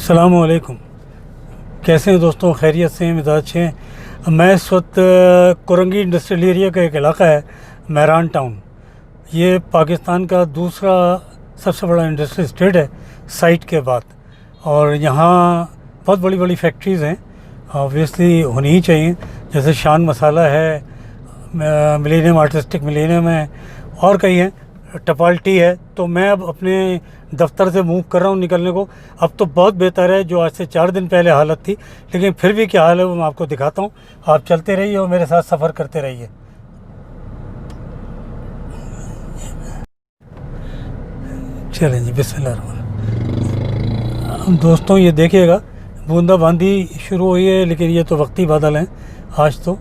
अस्सलामुअलैकुम। कैसे हैं दोस्तों? खैरियत से हैं, मिजाज से हैं। मैं इस वक्त कोरंगी इंडस्ट्रियल एरिया का एक इलाका है मेहरान टाउन। ये पाकिस्तान का दूसरा सबसे बड़ा इंडस्ट्रियल स्टेट है साइट के बाद, और यहाँ बहुत बड़ी बड़ी फैक्ट्रीज़ हैं, ऑब्वियसली होनी ही चाहिए। जैसे शान मसाला है, मिलेनियम आर्टिस्टिक मिलेनियम है, और कई हैं, टपाल टी है। तो मैं अब अपने दफ्तर से मूव कर रहा हूँ निकलने को। अब तो बहुत बेहतर है जो आज से 4 दिन पहले हालत थी, लेकिन फिर भी क्या हाल है वो मैं आपको दिखाता हूँ। आप चलते रहिए और मेरे साथ सफ़र करते रहिए। चलें जी, बिस्मिल्लाह। दोस्तों ये देखिएगा, बूंदाबांदी शुरू हुई है, लेकिन ये तो वक्ती बादल हैं आज तो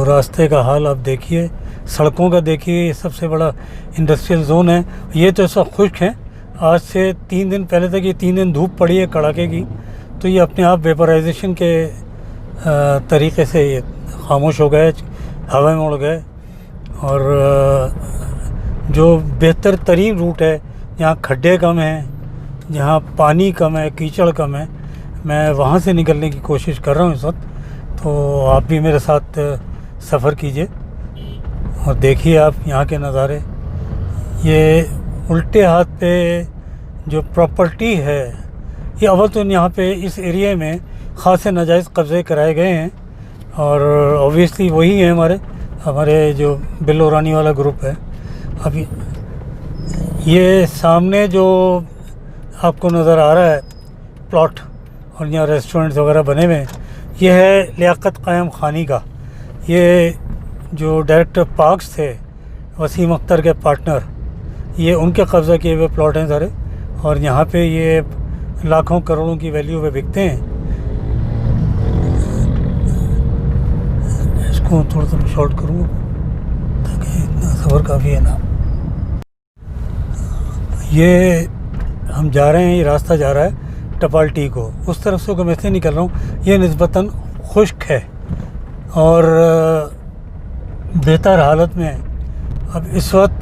रास्ते का हाल आप देखिए, सड़कों का देखिए। ये सबसे बड़ा इंडस्ट्रियल जोन है। ये तो सब खुश्क है। आज से 3 दिन पहले तक ये 3 दिन धूप पड़ी है कड़ाके की, तो ये अपने आप वेपराइजेशन के तरीके से ये खामोश हो गए, हवा में उड़ गए। और जो बेहतर तरीन रूट है, जहाँ खड्डे कम हैं, जहाँ पानी कम है, कीचड़ कम है, मैं वहाँ से निकलने की कोशिश कर रहा हूँ इस वक्त। तो आप भी मेरे साथ सफ़र कीजिए और देखिए आप यहाँ के नज़ारे। ये उल्टे हाथ पे जो प्रॉपर्टी है, ये अव्वल तो यहाँ पे इस एरिया में ख़ासे नाजायज़ कब्ज़े कराए गए हैं, और ऑब्वियसली वही है हमारे जो बिल्लो रानी वाला ग्रुप है। अभी ये सामने जो आपको नज़र आ रहा है प्लॉट, और यहाँ रेस्टोरेंट्स वगैरह बने हुए हैं, ये है लियाकत क़याम ख़ानी का। ये जो डायरेक्टर पार्क्स थे वसीम अख्तर के पार्टनर, ये उनके कब्ज़ा किए हुए प्लॉट हैं सारे, और यहाँ पे ये लाखों करोड़ों की वैल्यू पे बिकते हैं। इसको थोड़ा सा शॉर्ट करूँ ताकि इतना सफ़र काफ़ी है ना। ये हम जा रहे हैं, ये रास्ता जा रहा है टपाल टी को, उस तरफ से मैं इसलिए निकल रहा हूँ। ये निस्बतन खुश्क है और बेहतर हालत में है। अब इस वक्त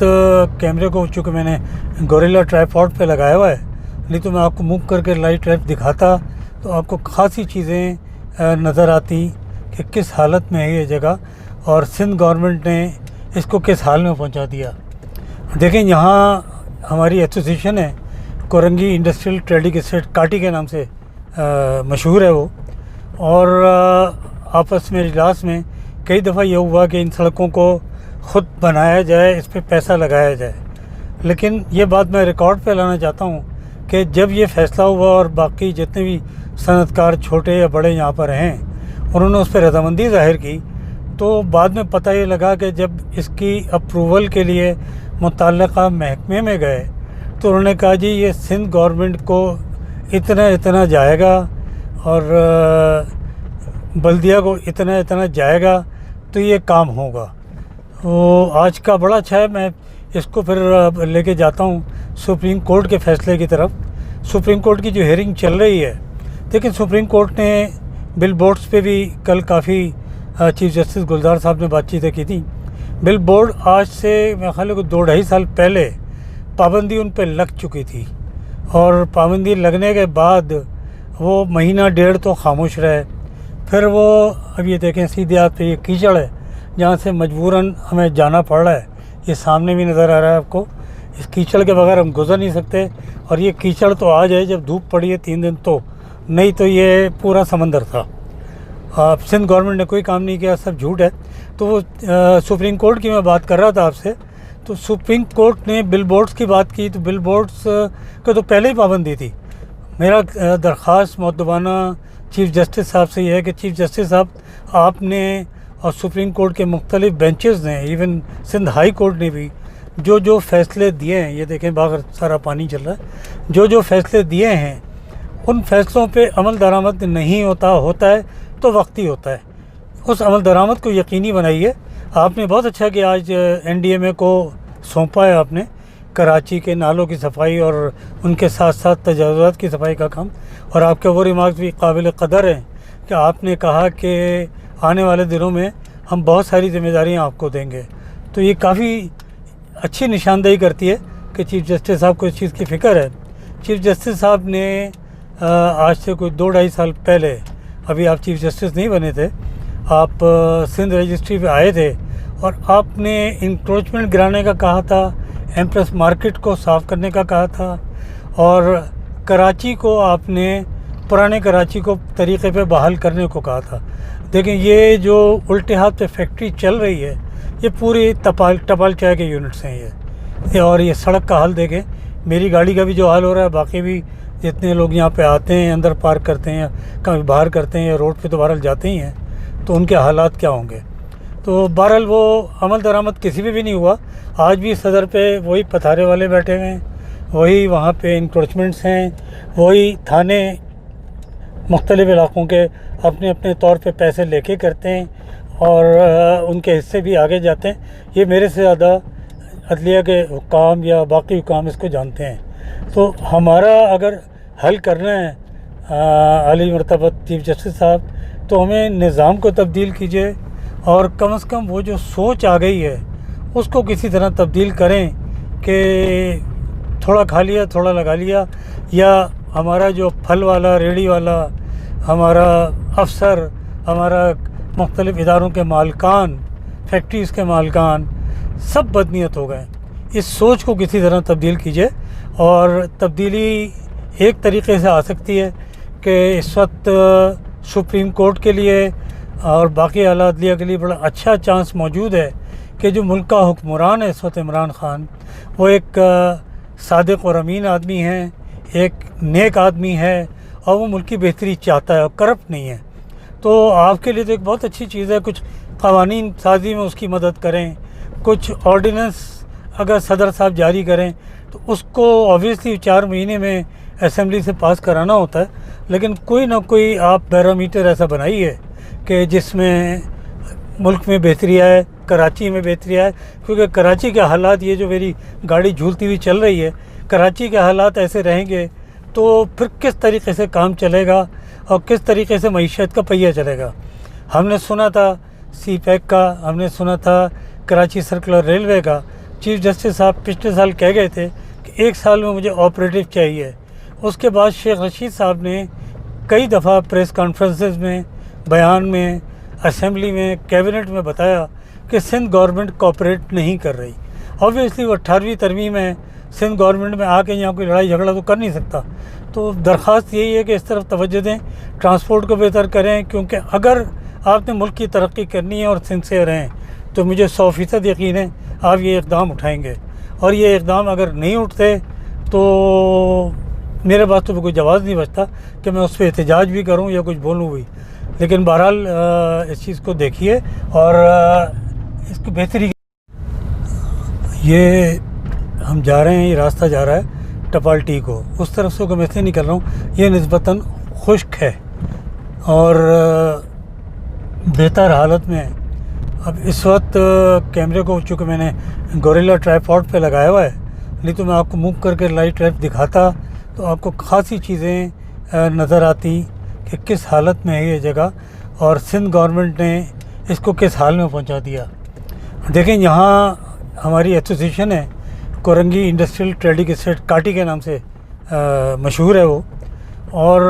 कैमरे को चूँकि मैंने गोरिल्ला ट्राइपॉड पे लगाया हुआ है, नहीं तो मैं आपको मूव करके लाइव ट्रैप दिखाता तो आपको खासी चीज़ें नज़र आती कि किस हालत में है ये जगह, और सिंध गवर्नमेंट ने इसको किस हाल में पहुंचा दिया। देखें, यहाँ हमारी एसोसिएशन है कोरंगी इंडस्ट्रियल ट्रेडिंग एस्टेट, काटी के नाम से मशहूर है वो, और आपस में इजलास में कई दफ़ा ये हुआ कि इन सड़कों को ख़ुद बनाया जाए, इस पर पैसा लगाया जाए। लेकिन ये बात मैं रिकॉर्ड पे लाना चाहता हूँ कि जब ये फ़ैसला हुआ और बाकी जितने भी सनतकार छोटे या बड़े यहाँ पर हैं उन्होंने उस पर रज़ामंदी ज़ाहिर की, तो बाद में पता ये लगा कि जब इसकी अप्रूवल के लिए मुतल्लिक़ा महकमे में गए तो उन्होंने कहा जी ये सिंध गवर्नमेंट को इतना जाएगा और बल्दिया को इतना जाएगा तो ये काम होगा। तो आज का बड़ा अच्छा है, मैं इसको फिर लेके जाता हूँ सुप्रीम कोर्ट के फ़ैसले की तरफ। सुप्रीम कोर्ट की जो हियरिंग चल रही है, लेकिन सुप्रीम कोर्ट ने बिल बोर्ड्स पे भी कल काफ़ी चीफ़ जस्टिस गुलजार साहब ने बातचीतें की थी। बिल बोर्ड आज से मेरे ख्याल को 2-2.5 साल पहले पाबंदी उन पर लग चुकी थी, और पाबंदी लगने के बाद वो महीना डेढ़ तो खामोश रहे। फिर वो अब ये देखें सीधे हाथ पे ये कीचड़ है जहाँ से मजबूरन हमें जाना पड़ रहा है। ये सामने भी नज़र आ रहा है आपको, इस कीचड़ के बगैर हम गुजर नहीं सकते। और ये कीचड़ तो आज है जब धूप पड़ी है 3 दिन, तो नहीं तो ये पूरा समंदर था। सिंध गवर्नमेंट ने कोई काम नहीं किया, सब झूठ है। तो वो सुप्रीम कोर्ट की मैं बात कर रहा था आपसे, तो सुप्रीम कोर्ट ने बिल बोर्ड्स की बात की, तो बिल बोर्ड्स का तो पहले ही पाबंदी थी। मेरा दरख्वास्त मुअद्दबाना चीफ़ जस्टिस साहब से ये है कि चीफ़ जस्टिस साहब, आपने और सुप्रीम कोर्ट के मुख्तलिफ बेंचेस ने, इवन सिंध हाई कोर्ट ने भी जो फ़ैसले दिए हैं, ये देखें बाहर सारा पानी चल रहा है, जो फ़ैसले दिए हैं उन फ़ैसलों पे अमल दरामद नहीं होता है तो वक्ती होता है। उस अमल दरामद को यकीनी बनाइए। आपने बहुत अच्छा कि आज NDMA को सौंपा है आपने कराची के नालों की सफाई और उनके साथ साथ तजावुज़ात की सफाई का काम, और आपके वो रिमार्क्स भी काबिल क़दर हैं कि आपने कहा कि आने वाले दिनों में हम बहुत सारी जिम्मेदारियां आपको देंगे। तो ये काफ़ी अच्छी निशानदेही करती है कि चीफ़ जस्टिस साहब को इस चीज़ की फ़िक्र है चीफ जस्टिस साहब ने आज से कोई 2-2.5 साल पहले, अभी आप चीफ जस्टिस नहीं बने थे, आप सिंध रजिस्ट्री पे आए थे और आपने इंक्रोचमेंट गिराने का कहा था, एम्प्रेस मार्केट को साफ़ करने का कहा था और कराची को आपने पुराने कराची को तरीक़े पे बहाल करने को कहा था। देखें, ये जो उल्टे हाथ पे फैक्ट्री चल रही है, ये पूरी टपाल चाय के यूनिट्स हैं ये। और ये सड़क का हाल देखें, मेरी गाड़ी का भी जो हाल हो रहा है, बाकी भी जितने लोग यहाँ पे आते हैं, अंदर पार्क करते हैं या कहीं बाहर करते हैं या रोड पे तो बहरहाल जाते ही हैं, तो उनके हालात क्या होंगे। तो बहरहाल वो अमल दरामद किसी पे भी नहीं हुआ। आज भी सदर पे वही पथारे वाले बैठे हुए हैं, वही वहाँ पे इंक्रोचमेंट्स हैं, वही थाने मुख्तलिफ़ इलाक़ों के अपने अपने तौर पे पैसे लेके करते हैं और उनके हिस्से भी आगे जाते हैं। ये मेरे से ज़्यादा अदलिया के हुक्काम या बाकी हुक्काम इसको जानते हैं। तो हमारा अगर हल करना है आली मरतबा चीफ जस्टिस साहब, तो हमें निज़ाम को तब्दील कीजिए और कम से कम वो जो सोच आ गई है उसको किसी तरह तब्दील करें कि थोड़ा खा लिया थोड़ा लगा लिया, या हमारा जो फल वाला रेडी वाला हमारा अफसर, हमारा मुख्तलिफ़ इदारों के मालकान, फैक्ट्रीज़ के मालकान सब बदनीयत हो गए। इस सोच को किसी तरह तब्दील कीजिए और तब्दीली एक तरीक़े से आ सकती है कि इस वक्त सुप्रीम कोर्ट के लिए और बाकी आला अदलिया के लिए बड़ा अच्छा चांस मौजूद है कि जो मुल्क का हुक्मरान है इस वक्त इमरान ख़ान, वो एक सादिक़ और अमीन आदमी है, एक नेक आदमी है और वो मुल्क की बेहतरी चाहता है और करप्ट नहीं है। तो आपके लिए तो एक बहुत अच्छी चीज़ है, कुछ क़वानीन साजी में उसकी मदद करें, कुछ ऑर्डिनेंस अगर सदर साहब जारी करें तो उसको ऑब्वियसली 4 महीने में असेंबली से पास कराना होता है, लेकिन कोई ना कोई आप बैरोमीटर ऐसा बनाइए कि जिसमें मुल्क में बेहतरी आए, कराची में बेहतरी आए। क्योंकि कराची के हालात, ये जो मेरी गाड़ी झूलती हुई चल रही है, कराची के हालात ऐसे रहेंगे तो फिर किस तरीके से काम चलेगा और किस तरीके से मईशत का पहिया चलेगा। हमने सुना था CPEC का, हमने सुना था कराची सर्कुलर रेलवे का। चीफ जस्टिस साहब पिछले साल कह गए थे कि 1 साल में मुझे ऑपरेटिव चाहिए। उसके बाद शेख रशीद साहब ने कई दफ़ा प्रेस कॉन्फ्रेंसेस में, बयान में, असेंबली में, कैबिनेट में बताया कि सिंध गवर्नमेंट कोऑपरेट नहीं कर रही। ऑब्वियसली वो 18वीं तरमीम में सिंध गवर्नमेंट में आके यहाँ कोई लड़ाई झगड़ा तो कर नहीं सकता। तो दरख्वास्त यही है कि इस तरफ तवज्जो दें, ट्रांसपोर्ट को बेहतर करें, क्योंकि अगर आपने मुल्क की तरक्की करनी है और सिंसियर हैं तो मुझे 100% यकीन है आप ये इक़दाम उठाएंगे। और ये इक़दाम अगर नहीं उठते तो मेरे पास तो कोई जवाब नहीं बचता कि मैं उस पर एहतजाज भी करूँ या कुछ बोलूँ भी। लेकिन बहरहाल इस चीज़ को देखिए और इसको बेहतरी। ये हम जा रहे हैं, ये रास्ता जा रहा है टपाल्टी को, उस तरफ से मैं से निकल रहा हूँ। ये निस्बतन खुश्क है और बेहतर हालत में है। अब इस वक्त कैमरे को चूँकि मैंने गोरिल्ला ट्राइपॉड पे लगाया हुआ है, नहीं तो मैं आपको मूव करके लाइव ट्रैप दिखाता तो आपको खासी चीज़ें नज़र आती कि किस हालत में है ये जगह और सिंध गवर्नमेंट ने इसको किस हाल में पहुंचा दिया। देखें, यहाँ हमारी एसोसिएशन है कोरंगी इंडस्ट्रियल ट्रेडिंग एस्टेट, काटी के नाम से मशहूर है वो, और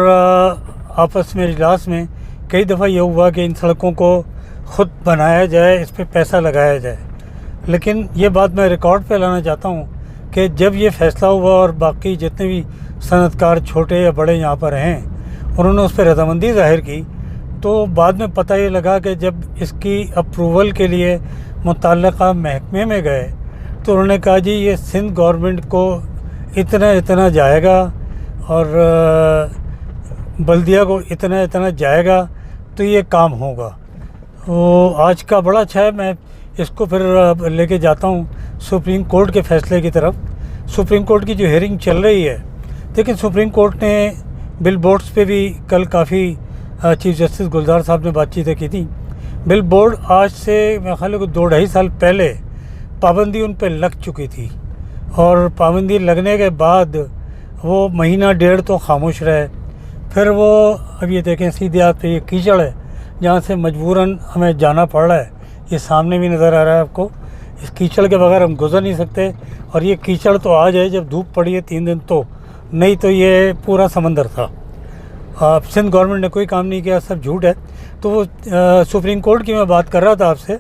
आपस में इजलास में कई दफ़ा ये हुआ कि इन सड़कों को ख़ुद बनाया जाए, इस पर पैसा लगाया जाए। लेकिन ये बात मैं रिकॉर्ड पे लाना चाहता हूँ कि जब ये फ़ैसला हुआ और बाकी जितने भी सनतकार छोटे या बड़े यहाँ पर हैं उन्होंने उस पर रज़ामंदी ज़ाहिर की, तो बाद में पता ये लगा कि जब इसकी अप्रूवल के लिए मुतल्लिक़ा महकमे में गए तो उन्होंने कहा जी ये सिंध गवर्नमेंट को इतना इतना जाएगा और बल्दिया को इतना इतना जाएगा तो ये काम होगा। तो आज का बड़ा अच्छा है, मैं इसको फिर लेके जाता हूँ सुप्रीम कोर्ट के फ़ैसले की तरफ। सुप्रीम कोर्ट की जो हेयरिंग चल रही है, लेकिन सुप्रीम कोर्ट ने बिल बोर्ड्स पे भी कल काफ़ी चीफ जस्टिस गुलजार साहब ने बातचीतें की थी। बिल बोर्ड आज से मेरे ख्याल है 2-2.5 साल पहले पाबंदी उन पर लग चुकी थी और पाबंदी लगने के बाद वो महीना डेढ़ तो खामोश रहे। फिर वो अब ये देखें सीधे हाथ पे ये कीचड़ है जहाँ से मजबूरन हमें जाना पड़ रहा है। ये सामने भी नज़र आ रहा है आपको, इस कीचड़ के बगैर हम गुजर नहीं सकते। और ये कीचड़ तो आ जाए जब धूप पड़ी है 3 दिन तो नहीं तो ये पूरा समंदर था। सिंध गवर्नमेंट ने कोई काम नहीं किया, सब झूठ है। तो वो सुप्रीम कोर्ट की मैं बात कर रहा था आपसे,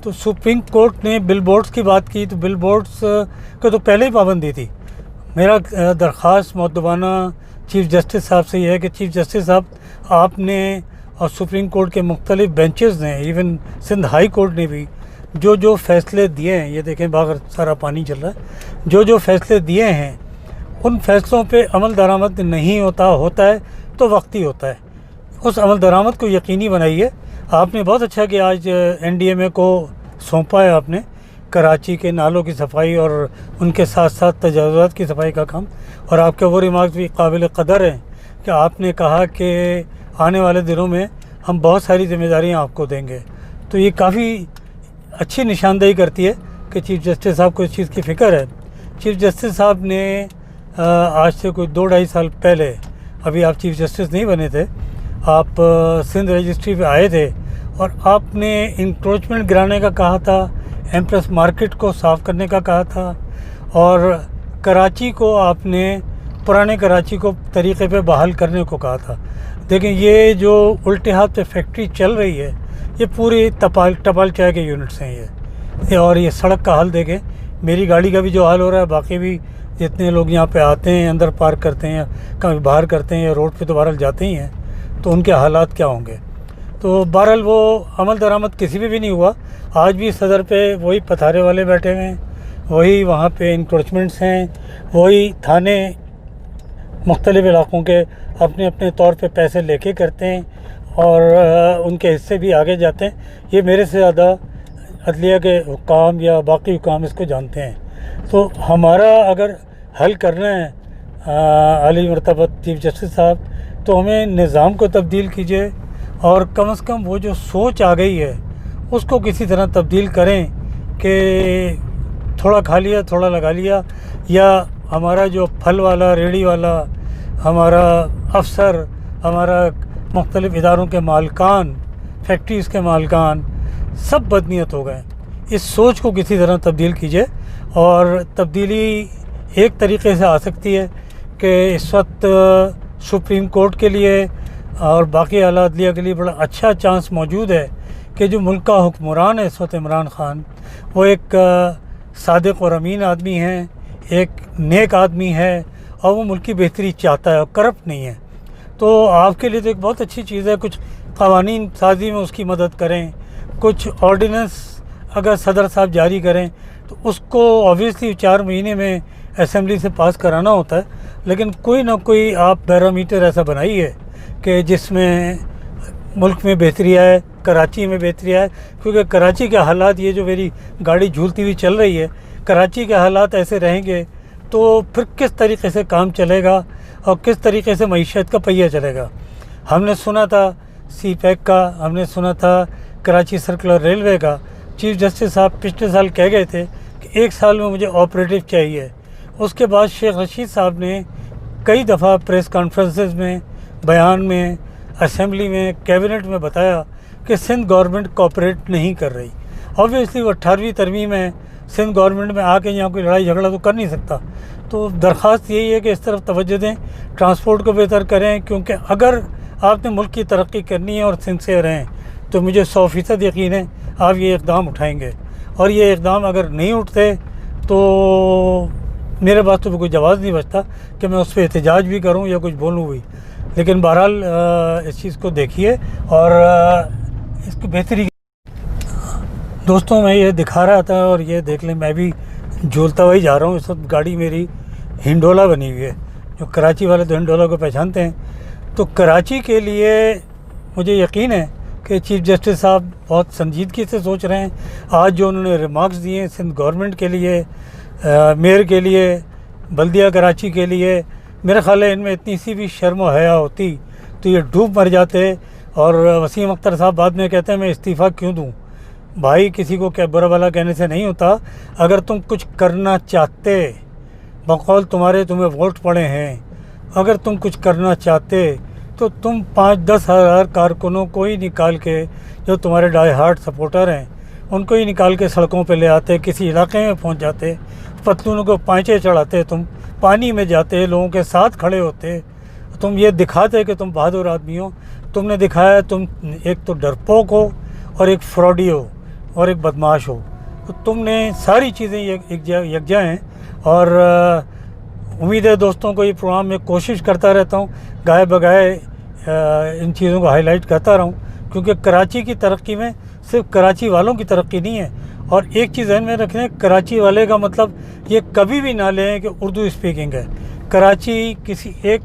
तो सुप्रीम कोर्ट ने बिल बोर्ड्स की बात की, तो बिल बोर्ड्स को तो पहले ही पाबंदी थी। मेरा दरख्वास्त मुअद्दबाना चीफ़ जस्टिस साहब से ये है कि चीफ़ जस्टिस साहब, आपने और सुप्रीम कोर्ट के मुख्तलिफ बेंचेस ने, इवन सिंध हाई कोर्ट ने भी जो फ़ैसले दिए हैं, ये देखें बाहर सारा पानी चल रहा है, जो फैसले दिए हैं उन फैसलों पे अमल दरामद नहीं होता है तो वक्ती होता है। उस अमल दरामद को यकीनी बनाइए। आपने बहुत अच्छा कि आज NDMA को सौंपा है आपने कराची के नालों की सफाई और उनके साथ साथ तजावुज़ात की सफाई का काम। और आपके वो रिमार्क्स भी काबिल कदर हैं कि आपने कहा कि आने वाले दिनों में हम बहुत सारी जिम्मेदारियां आपको देंगे। तो ये काफ़ी अच्छी निशानदेही करती है कि चीफ़ जस्टिस साहब को इस चीज़ की फ़िक्र है। चीफ़ जस्टिस साहब ने आज से कोई 2-2.5 साल पहले, अभी आप चीफ़ जस्टिस नहीं बने थे, आप सिंध रजिस्ट्री पे आए थे और आपने इंक्रोचमेंट गिराने का कहा था, एम्प्रेस मार्केट को साफ़ करने का कहा था और कराची को आपने पुराने कराची को तरीक़े पे बहाल करने को कहा था। देखिए ये जो उल्टे हाथ पे फैक्ट्री चल रही है, ये पूरी टपाल चाय के यूनिट्स हैं ये। और ये सड़क का हाल देखें, मेरी गाड़ी का भी जो हाल हो रहा है, बाकी भी जितने लोग यहाँ पे आते हैं, अंदर पार्क करते हैं या कहीं बाहर करते हैं या रोड पे तो बहरहाल जाते ही हैं, तो उनके हालात क्या होंगे। तो बहरहाल वो अमल दरामद किसी भी नहीं हुआ। आज भी सदर पे वही पथारे वाले बैठे हुए हैं, वही वहाँ पे इंक्रोचमेंट्स हैं, वही थाने मुख्तलिफ़ इलाक़ों के अपने अपने तौर पे पैसे लेके करते हैं और उनके हिस्से भी आगे जाते हैं। ये मेरे से ज़्यादा अदलिया के हुकाम या बाकी हुकाम इसको जानते हैं। तो हमारा अगर हल करना है आली मरतबत चीफ़ जस्टिस साहब, तो हमें निज़ाम को तब्दील कीजिए और कम से कम वो जो सोच आ गई है उसको किसी तरह तब्दील करें कि थोड़ा खा लिया थोड़ा लगा लिया, या हमारा जो फल वाला, रेड़ी वाला, हमारा अफसर, हमारा मुख्तलिफ़ इदारों के मालकान, फैक्ट्रीज़ के मालकान सब बदनीयत हो गए। इस सोच को किसी तरह तब्दील कीजिए और तब्दीली एक तरीक़े से आ सकती है कि इस वक्त सुप्रीम कोर्ट के लिए और बाकी आला अदलिया के लिए बड़ा अच्छा चांस मौजूद है कि जो मुल्क का हुक्मरान है इस वक्त इमरान ख़ान, वो एक सादिक और अमीन आदमी है, एक नेक आदमी है और वो मुल्क की बेहतरी चाहता है और करप्ट नहीं है। तो आपके लिए तो एक बहुत अच्छी चीज़ है, कुछ क़वानीन साजी में उसकी मदद करें, कुछ ऑर्डिनेंस अगर सदर साहब जारी करें तो उसको ऑब्वियसली 4 महीने में असेंबली से पास कराना होता है, लेकिन कोई ना कोई आप पैरामीटर ऐसा बनाइए कि जिसमें मुल्क में बेहतरी आए, कराची में बेहतरी आए। क्योंकि कराची के हालात, ये जो मेरी गाड़ी झूलती हुई चल रही है, कराची के हालात ऐसे रहेंगे तो फिर किस तरीके से काम चलेगा और किस तरीके से मईशत का पहिया चलेगा। हमने सुना था CPEC का, हमने सुना था कराची सर्कुलर रेलवे का। चीफ़ जस्टिस साहब पिछले साल कह गए थे कि 1 साल में मुझे ऑपरेटिव चाहिए। उसके बाद शेख रशीद साहब ने कई दफ़ा प्रेस कॉन्फ्रेंसेस में, बयान में, असेंबली में, कैबिनेट में बताया कि सिंध गवर्नमेंट कोऑपरेट नहीं कर रही। ऑब्वियसली वो 18वीं तरमीम है, सिंध गवर्नमेंट में आके यहाँ कोई लड़ाई झगड़ा तो कर नहीं सकता। तो दरख्वास्त यही है कि इस तरफ तवज्जो दें, ट्रांसपोर्ट को बेहतर करें, क्योंकि अगर आपने मुल्क की तरक्की करनी है और सिंसियर हैं तो मुझे 100% यकीन है आप ये इक़दाम उठाएंगे। और ये इक़दाम अगर नहीं उठते तो मेरे पास तो कोई जवाब नहीं बचता कि मैं उस पर एहतजाज भी करूँ या कुछ बोलूँ भी। लेकिन बहरहाल इस चीज़ को देखिए और इसकी बेहतरी। दोस्तों मैं ये दिखा रहा था और ये देख लें, मैं भी झूलता हुआ ही जा रहा हूँ। इस वक्त गाड़ी मेरी हिंडोला बनी हुई है, जो कराची वाले तो हिंडोला को पहचानते हैं। तो कराची के लिए मुझे यकीन है कि चीफ़ जस्टिस साहब बहुत संजीदगी से सोच रहे हैं। आज जो उन्होंने रिमार्क्स दिए हैं सिंध गवर्नमेंट के लिए, मेयर के लिए, बल्दिया कराची के लिए, मेरा ख़्याल है इनमें इतनी सी भी शर्म व हया होती तो ये डूब मर जाते। और वसीम अख्तर साहब बाद में कहते हैं मैं इस्तीफ़ा क्यों दूँ। भाई किसी को क्या बुरा भला कहने से नहीं होता। अगर तुम कुछ करना चाहते, बकौल तुम्हें वोट पड़े हैं, अगर तुम कुछ करना चाहते तो तुम 5-10 हज़ार कारकुनों को ही निकाल के, जो तुम्हारे डाई हार्ट सपोर्टर हैं, उनको ही निकाल के सड़कों पे ले आते, किसी इलाके में पहुंच जाते, पतलूनों को पांचे चढ़ाते तुम, पानी में जाते, लोगों के साथ खड़े होते, तुम ये दिखाते कि तुम बहादुर आदमी हो। तुमने दिखाया तुम एक तो डरपोक हो और एक फ्रॉडी हो और एक बदमाश हो। तो तुमने सारी चीज़ें यकजा हैं। और उम्मीद है दोस्तों को ये प्रोग्राम में कोशिश करता रहता हूँ, गाए बगाए इन चीज़ों को हाईलाइट करता रहूँ, क्योंकि कराची की तरक्की में सिर्फ कराची वालों की तरक्की नहीं है। और एक चीज़ ध्यान में रखें, कराची वाले का मतलब ये कभी भी ना लें कि उर्दू स्पीकिंग है। कराची किसी एक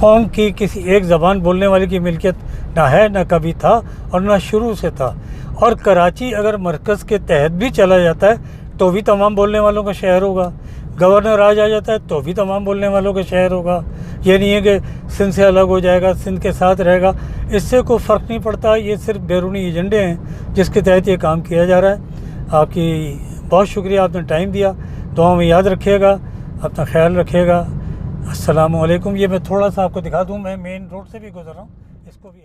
कौम की, किसी एक ज़बान बोलने वाले की मिल्कियत ना है, ना कभी था और ना शुरू से था। और कराची अगर मरकज़ के तहत भी चला जाता है तो भी तमाम बोलने वालों का शहर होगा। गवर्नर आ जाता है तो भी तमाम बोलने वालों का शहर होगा। ये नहीं है कि सिंध से अलग हो जाएगा, सिंध के साथ रहेगा, इससे कोई फ़र्क नहीं पड़ता। ये सिर्फ बैरूनी एजेंडे हैं जिसके तहत ये काम किया जा रहा है। आपकी बहुत शुक्रिया, आपने टाइम दिया। दुआ में याद रखिएगा, अपना ख्याल रखिएगा। अस्सलामु अलैकुम। ये मैं थोड़ा सा आपको दिखा दूँ, मैं मेन रोड से भी गुजर रहा हूँ, इसको भी